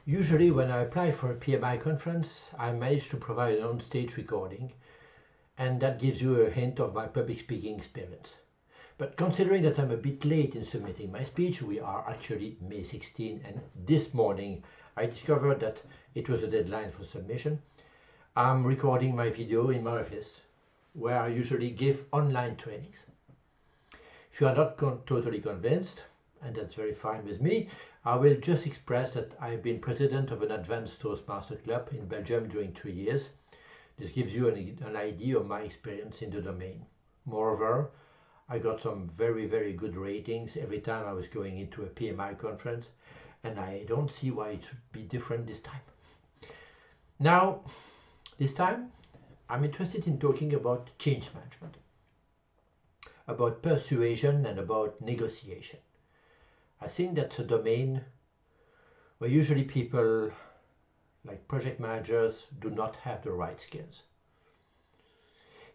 Usually when I apply for a PMI conference, I manage to provide an on-stage recording, and that gives you a hint of my public speaking experience. But considering that I'm a bit late in submitting my speech, we are actually May 16, and this morning I discovered that it was a deadline for submission. I'm recording my video in my office, where I usually give online trainings. If you are not totally convinced, and that's very fine with me, I will just express that I've been president of an advanced Toastmaster club in Belgium during 3 years. This gives you an idea of my experience in the domain. Moreover, I got some very good ratings every time I was going into a PMI conference, and I don't see why it should be different this time. Now, this time, I'm interested in talking about change management, about persuasion and about negotiation. I think that's a domain where usually people like project managers do not have the right skills.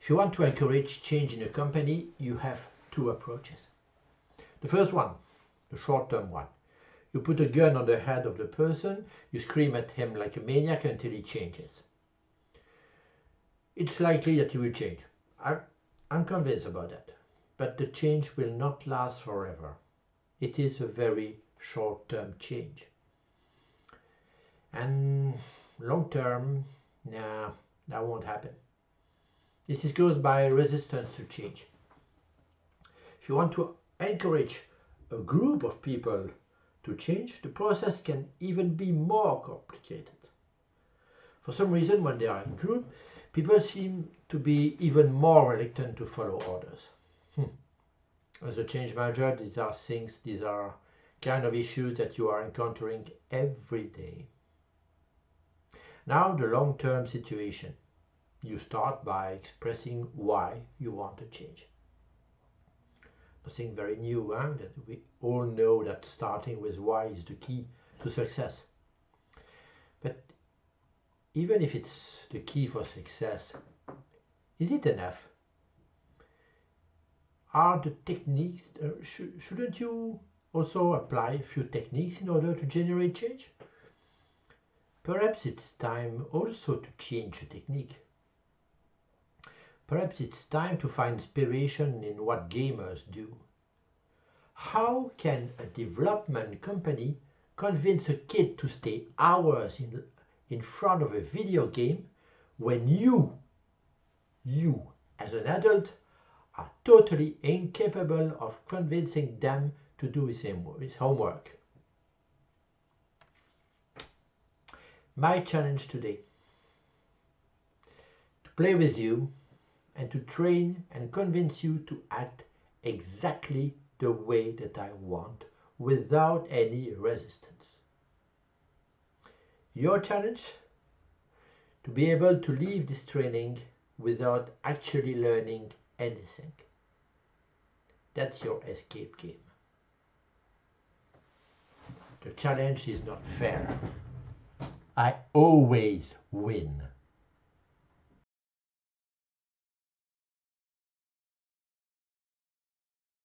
If you want to encourage change in a company, you have two approaches. The first one, the short-term one. You put a gun on the head of the person, you scream at him like a maniac until he changes. It's likely that he will change. I'm convinced about that. But the change will not last forever. It is a very short-term change. And long-term, nah, that won't happen. This is caused by resistance to change. If you want to encourage a group of people to change, the process can even be more complicated. For some reason, when they are in group, people seem to be even more reluctant to follow orders. As a change manager, these are kind of issues that you are encountering every day. Now, the long-term situation. You start by expressing why you want to change. Nothing very new, that we all know that starting with why is the key to success. But even if it's the key for success, is it enough? Are the techniques, shouldn't you also apply a few techniques in order to generate change? Perhaps it's time also to change the technique. Perhaps it's time to find inspiration in what gamers do. How can a development company convince a kid to stay hours in front of a video game when you as an adult are totally incapable of convincing them to do his homework? My challenge today, to play with you and to train and convince you to act exactly the way that I want without any resistance. Your challenge, to be able to leave this training without actually learning anything. That's your escape game. The challenge is not fair. I always win.